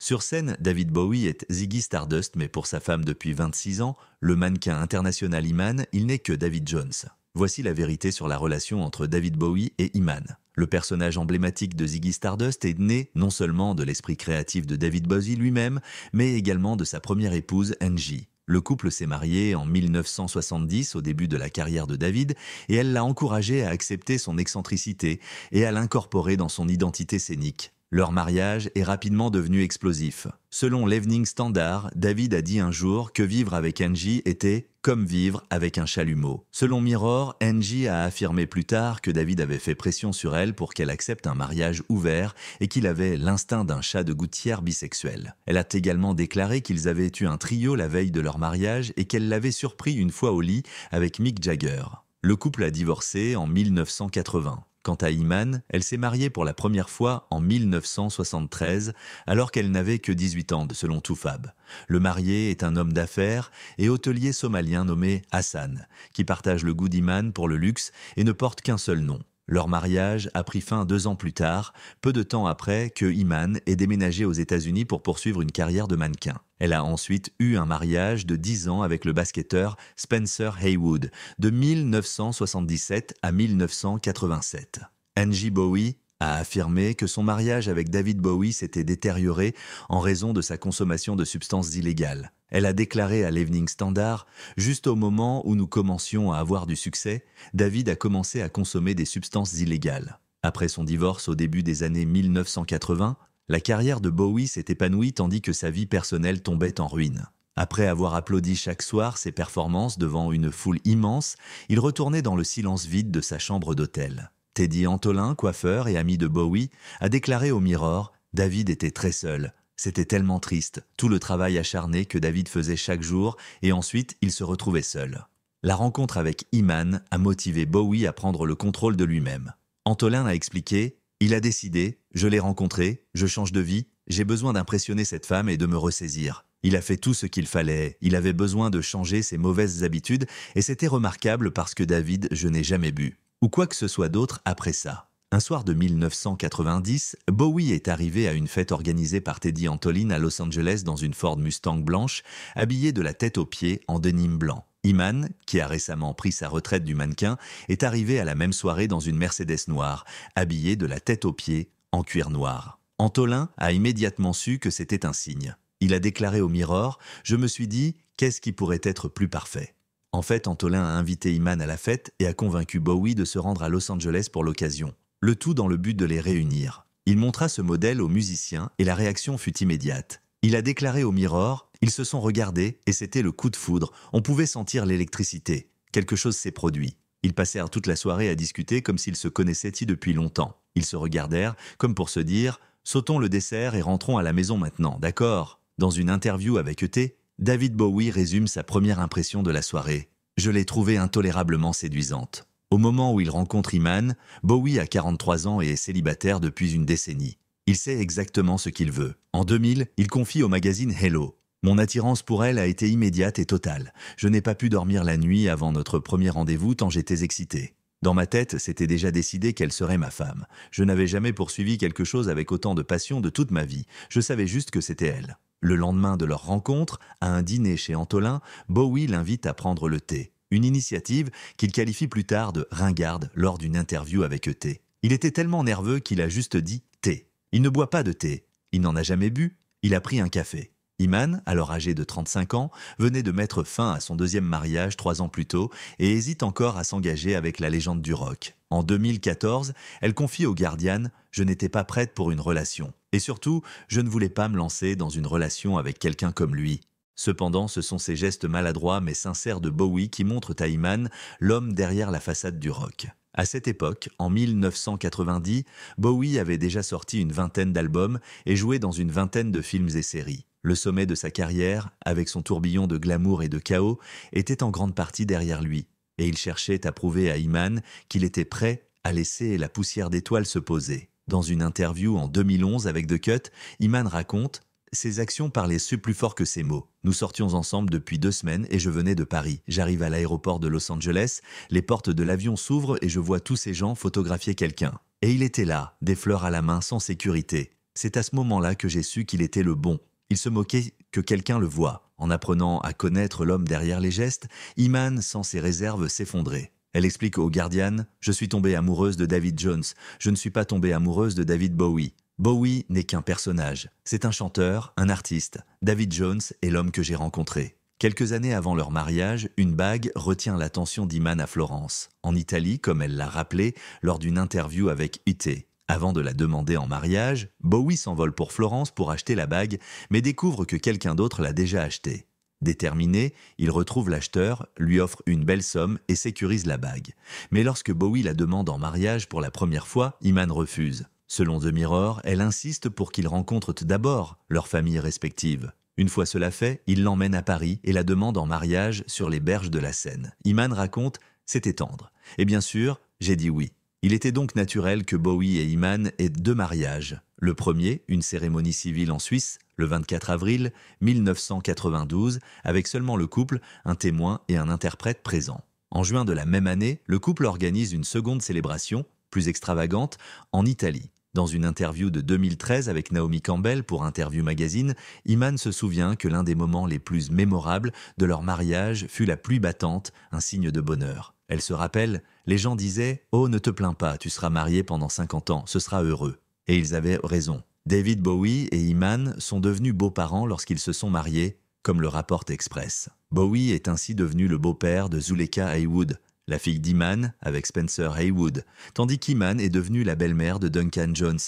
Sur scène, David Bowie est Ziggy Stardust, mais pour sa femme depuis 26 ans, le mannequin international Iman, il n'est que David Jones. Voici la vérité sur la relation entre David Bowie et Iman. Le personnage emblématique de Ziggy Stardust est né non seulement de l'esprit créatif de David Bowie lui-même, mais également de sa première épouse Angie. Le couple s'est marié en 1970 au début de la carrière de David et elle l'a encouragé à accepter son excentricité et à l'incorporer dans son identité scénique. Leur mariage est rapidement devenu explosif. Selon l'Evening Standard, David a dit un jour que vivre avec Angie était comme vivre avec un chalumeau. Selon Mirror, Angie a affirmé plus tard que David avait fait pression sur elle pour qu'elle accepte un mariage ouvert et qu'il avait l'instinct d'un chat de gouttière bisexuel. Elle a également déclaré qu'ils avaient eu un trio la veille de leur mariage et qu'elle l'avait surpris une fois au lit avec Mick Jagger. Le couple a divorcé en 1980. Quant à Iman, elle s'est mariée pour la première fois en 1973, alors qu'elle n'avait que 18 ans, selon Toufab. Le marié est un homme d'affaires et hôtelier somalien nommé Hassan, qui partage le goût d'Iman pour le luxe et ne porte qu'un seul nom. Leur mariage a pris fin 2 ans plus tard, peu de temps après que Iman ait déménagé aux États-Unis pour poursuivre une carrière de mannequin. Elle a ensuite eu un mariage de 10 ans avec le basketteur Spencer Haywood, de 1977 à 1987. Angie Bowie a affirmé que son mariage avec David Bowie s'était détérioré en raison de sa consommation de substances illégales. Elle a déclaré à l'Evening Standard « Juste au moment où nous commencions à avoir du succès, David a commencé à consommer des substances illégales. » Après son divorce au début des années 1980, la carrière de Bowie s'est épanouie tandis que sa vie personnelle tombait en ruine. Après avoir applaudi chaque soir ses performances devant une foule immense, il retournait dans le silence vide de sa chambre d'hôtel. Teddy Antolin, coiffeur et ami de Bowie, a déclaré au Mirror « David était très seul. C'était tellement triste, tout le travail acharné que David faisait chaque jour et ensuite il se retrouvait seul. » La rencontre avec Iman a motivé Bowie à prendre le contrôle de lui-même. Antolin a expliqué « Il a décidé, je l'ai rencontré, je change de vie, j'ai besoin d'impressionner cette femme et de me ressaisir. Il a fait tout ce qu'il fallait, il avait besoin de changer ses mauvaises habitudes et c'était remarquable parce que David, je n'ai jamais bu. Ou quoi que ce soit d'autre après ça. » Un soir de 1990, Bowie est arrivé à une fête organisée par Teddy Antolin à Los Angeles dans une Ford Mustang blanche, habillée de la tête aux pieds en denim blanc. Iman, qui a récemment pris sa retraite du mannequin, est arrivé à la même soirée dans une Mercedes noire, habillée de la tête aux pieds en cuir noir. Antolin a immédiatement su que c'était un signe. Il a déclaré au Mirror « Je me suis dit, qu'est-ce qui pourrait être plus parfait ?» En fait, Antolin a invité Iman à la fête et a convaincu Bowie de se rendre à Los Angeles pour l'occasion. Le tout dans le but de les réunir. Il montra ce modèle aux musiciens et la réaction fut immédiate. Il a déclaré au Mirror, ils se sont regardés et c'était le coup de foudre, on pouvait sentir l'électricité. Quelque chose s'est produit. Ils passèrent toute la soirée à discuter comme s'ils se connaissaient depuis longtemps. Ils se regardèrent comme pour se dire, sautons le dessert et rentrons à la maison maintenant, d'accord ? Dans une interview avec ET, David Bowie résume sa première impression de la soirée. Je l'ai trouvée intolérablement séduisante. Au moment où il rencontre Iman, Bowie a 43 ans et est célibataire depuis une décennie. Il sait exactement ce qu'il veut. En 2000, il confie au magazine Hello. Mon attirance pour elle a été immédiate et totale. Je n'ai pas pu dormir la nuit avant notre premier rendez-vous tant j'étais excité. Dans ma tête, c'était déjà décidé qu'elle serait ma femme. Je n'avais jamais poursuivi quelque chose avec autant de passion de toute ma vie. Je savais juste que c'était elle. Le lendemain de leur rencontre, à un dîner chez Antolin, Bowie l'invite à prendre le thé. Une initiative qu'il qualifie plus tard de ringarde lors d'une interview avec ET. Il était tellement nerveux qu'il a juste dit « thé ». Il ne boit pas de thé. Il n'en a jamais bu. Il a pris un café. Iman, alors âgé de 35 ans, venait de mettre fin à son deuxième mariage 3 ans plus tôt et hésite encore à s'engager avec la légende du rock. En 2014, elle confie au Guardian « Je n'étais pas prête pour une relation. Et surtout, je ne voulais pas me lancer dans une relation avec quelqu'un comme lui. » Cependant, ce sont ces gestes maladroits mais sincères de Bowie qui montrent à Iman l'homme derrière la façade du rock. À cette époque, en 1990, Bowie avait déjà sorti une vingtaine d'albums et joué dans une vingtaine de films et séries. Le sommet de sa carrière, avec son tourbillon de glamour et de chaos, était en grande partie derrière lui. Et il cherchait à prouver à Iman qu'il était prêt à laisser la poussière d'étoiles se poser. Dans une interview en 2011 avec The Cut, Iman raconte « Ses actions parlaient plus fort que ses mots. Nous sortions ensemble depuis 2 semaines et je venais de Paris. J'arrive à l'aéroport de Los Angeles, les portes de l'avion s'ouvrent et je vois tous ces gens photographier quelqu'un. Et il était là, des fleurs à la main, sans sécurité. C'est à ce moment-là que j'ai su qu'il était le bon. Il se moquait que quelqu'un le voie. En apprenant à connaître l'homme derrière les gestes, Iman, sans ses réserves, s'effondrait. Elle explique au Guardian « Je suis tombée amoureuse de David Jones. Je ne suis pas tombée amoureuse de David Bowie. Bowie n'est qu'un personnage. C'est un chanteur, un artiste. David Jones est l'homme que j'ai rencontré. » Quelques années avant leur mariage, une bague retient l'attention d'Iman à Florence, en Italie, comme elle l'a rappelé lors d'une interview avec UT. Avant de la demander en mariage, Bowie s'envole pour Florence pour acheter la bague, mais découvre que quelqu'un d'autre l'a déjà achetée. Déterminé, il retrouve l'acheteur, lui offre une belle somme et sécurise la bague. Mais lorsque Bowie la demande en mariage pour la première fois, Iman refuse. Selon The Mirror, elle insiste pour qu'ils rencontrent d'abord leurs familles respectives. Une fois cela fait, il l'emmène à Paris et la demande en mariage sur les berges de la Seine. Iman raconte « C'était tendre. Et bien sûr, j'ai dit oui. » Il était donc naturel que Bowie et Iman aient 2 mariages. Le premier, une cérémonie civile en Suisse, le 24 avril 1992, avec seulement le couple, un témoin et un interprète présents. En juin de la même année, le couple organise une seconde célébration, plus extravagante, en Italie. Dans une interview de 2013 avec Naomi Campbell pour Interview Magazine, Iman se souvient que l'un des moments les plus mémorables de leur mariage fut la pluie battante, un signe de bonheur. Elle se rappelle, les gens disaient « Oh, ne te plains pas, tu seras marié pendant 50 ans, ce sera heureux ». Et ils avaient raison. David Bowie et Iman sont devenus beaux-parents lorsqu'ils se sont mariés, comme le rapporte Express. Bowie est ainsi devenu le beau-père de Zuleka Haywood, la fille d'Iman avec Spencer Haywood, tandis qu'Iman est devenue la belle-mère de Duncan Jones,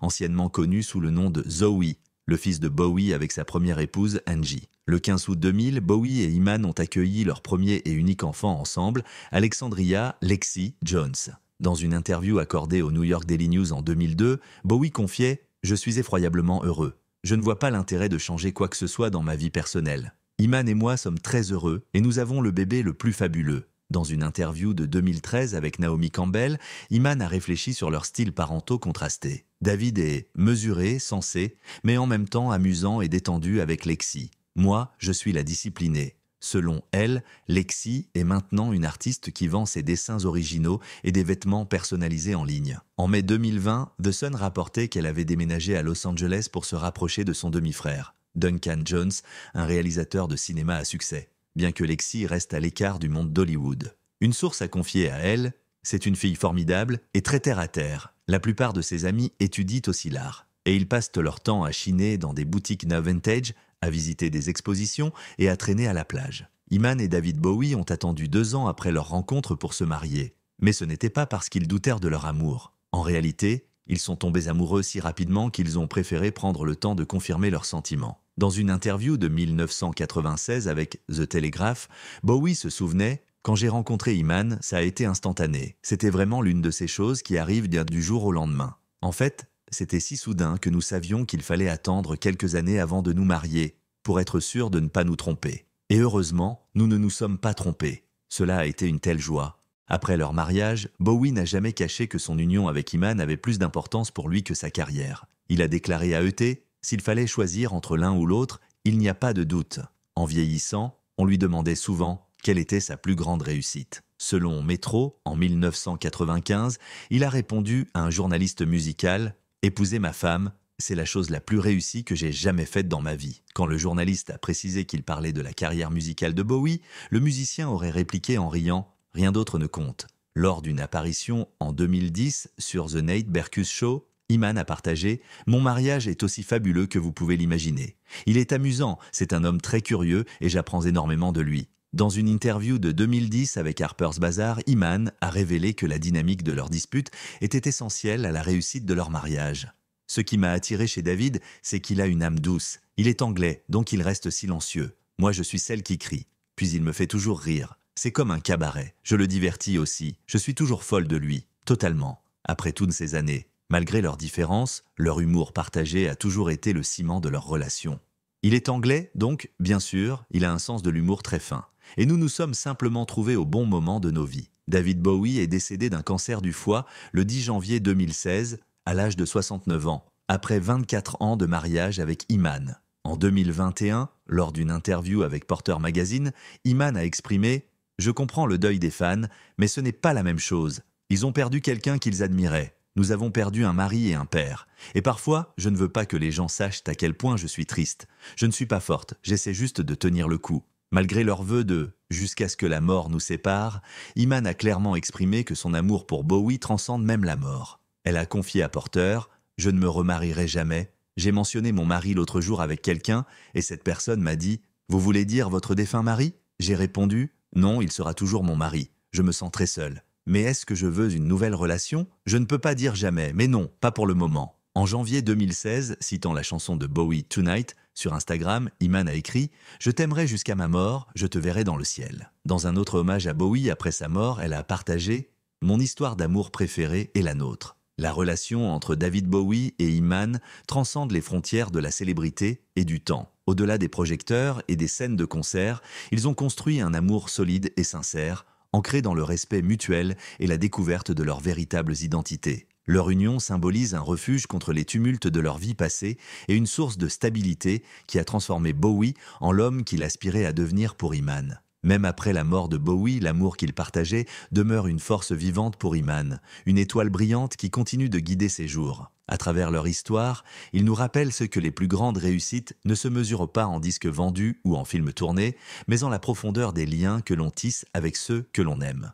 anciennement connu sous le nom de Zoe, le fils de Bowie avec sa première épouse Angie. Le 15 août 2000, Bowie et Iman ont accueilli leur premier et unique enfant ensemble, Alexandria Lexi Jones. Dans une interview accordée au New York Daily News en 2002, Bowie confiait « Je suis effroyablement heureux. Je ne vois pas l'intérêt de changer quoi que ce soit dans ma vie personnelle. Iman et moi sommes très heureux et nous avons le bébé le plus fabuleux. » Dans une interview de 2013 avec Naomi Campbell, Iman a réfléchi sur leurs styles parentaux contrastés. David est mesuré, sensé, mais en même temps amusant et détendu avec Lexi. Moi, je suis la disciplinée. Selon elle, Lexi est maintenant une artiste qui vend ses dessins originaux et des vêtements personnalisés en ligne. En mai 2020, The Sun rapportait qu'elle avait déménagé à Los Angeles pour se rapprocher de son demi-frère, Duncan Jones, un réalisateur de cinéma à succès. Bien que Lexi reste à l'écart du monde d'Hollywood. Une source a confié à elle « C'est une fille formidable et très terre-à-terre. La plupart de ses amis étudient aussi l'art. Et ils passent leur temps à chiner dans des boutiques neuves vintage, à visiter des expositions et à traîner à la plage. » Iman et David Bowie ont attendu 2 ans après leur rencontre pour se marier. Mais ce n'était pas parce qu'ils doutèrent de leur amour. En réalité, ils sont tombés amoureux si rapidement qu'ils ont préféré prendre le temps de confirmer leurs sentiments. Dans une interview de 1996 avec The Telegraph, Bowie se souvenait « Quand j'ai rencontré Iman, ça a été instantané. C'était vraiment l'une de ces choses qui arrivent du jour au lendemain. En fait, c'était si soudain que nous savions qu'il fallait attendre quelques années avant de nous marier, pour être sûr de ne pas nous tromper. Et heureusement, nous ne nous sommes pas trompés. Cela a été une telle joie. » Après leur mariage, Bowie n'a jamais caché que son union avec Iman avait plus d'importance pour lui que sa carrière. Il a déclaré à ET « S'il fallait choisir entre l'un ou l'autre, il n'y a pas de doute. » En vieillissant, on lui demandait souvent quelle était sa plus grande réussite. Selon Metro, en 1995, il a répondu à un journaliste musical « Épouser ma femme, c'est la chose la plus réussie que j'ai jamais faite dans ma vie. » Quand le journaliste a précisé qu'il parlait de la carrière musicale de Bowie, le musicien aurait répliqué en riant « Rien d'autre ne compte. » Lors d'une apparition en 2010 sur The Nate Berkus Show, Iman a partagé « Mon mariage est aussi fabuleux que vous pouvez l'imaginer. Il est amusant, c'est un homme très curieux et j'apprends énormément de lui. » Dans une interview de 2010 avec Harper's Bazaar, Iman a révélé que la dynamique de leur dispute était essentielle à la réussite de leur mariage. « Ce qui m'a attiré chez David, c'est qu'il a une âme douce. Il est anglais, donc il reste silencieux. Moi, je suis celle qui crie. Puis il me fait toujours rire. C'est comme un cabaret. Je le divertis aussi. Je suis toujours folle de lui. Totalement. Après toutes ces années. Malgré leurs différences, leur humour partagé a toujours été le ciment de leur relation. Il est anglais, donc, bien sûr, il a un sens de l'humour très fin. Et nous nous sommes simplement trouvés au bon moment de nos vies. David Bowie est décédé d'un cancer du foie le 10 janvier 2016, à l'âge de 69 ans, après 24 ans de mariage avec Iman. En 2021, lors d'une interview avec Porter Magazine, Iman a exprimé « Je comprends le deuil des fans, mais ce n'est pas la même chose. Ils ont perdu quelqu'un qu'ils admiraient. Nous avons perdu un mari et un père. Et parfois, je ne veux pas que les gens sachent à quel point je suis triste. Je ne suis pas forte, j'essaie juste de tenir le coup. Malgré leur vœu de « jusqu'à ce que la mort nous sépare », Iman a clairement exprimé que son amour pour Bowie transcende même la mort. Elle a confié à Porter « Je ne me remarierai jamais. J'ai mentionné mon mari l'autre jour avec quelqu'un et cette personne m'a dit « Vous voulez dire votre défunt mari ?» J'ai répondu « Non, il sera toujours mon mari. Je me sens très seule. Mais est-ce que je veux une nouvelle relation? Je ne peux pas dire jamais, mais non, pas pour le moment. » En janvier 2016, citant la chanson de Bowie « Tonight », sur Instagram, Iman a écrit « Je t'aimerai jusqu'à ma mort, je te verrai dans le ciel ». Dans un autre hommage à Bowie après sa mort, elle a partagé « Mon histoire d'amour préférée est la nôtre ». La relation entre David Bowie et Iman transcende les frontières de la célébrité et du temps. Au-delà des projecteurs et des scènes de concert, ils ont construit un amour solide et sincère, ancré dans le respect mutuel et la découverte de leurs véritables identités. Leur union symbolise un refuge contre les tumultes de leur vie passée et une source de stabilité qui a transformé Bowie en l'homme qu'il aspirait à devenir pour Iman. Même après la mort de Bowie, l'amour qu'il partageait demeure une force vivante pour Iman, une étoile brillante qui continue de guider ses jours. À travers leur histoire, ils nous rappellent ce que les plus grandes réussites ne se mesurent pas en disques vendus ou en films tournés, mais en la profondeur des liens que l'on tisse avec ceux que l'on aime.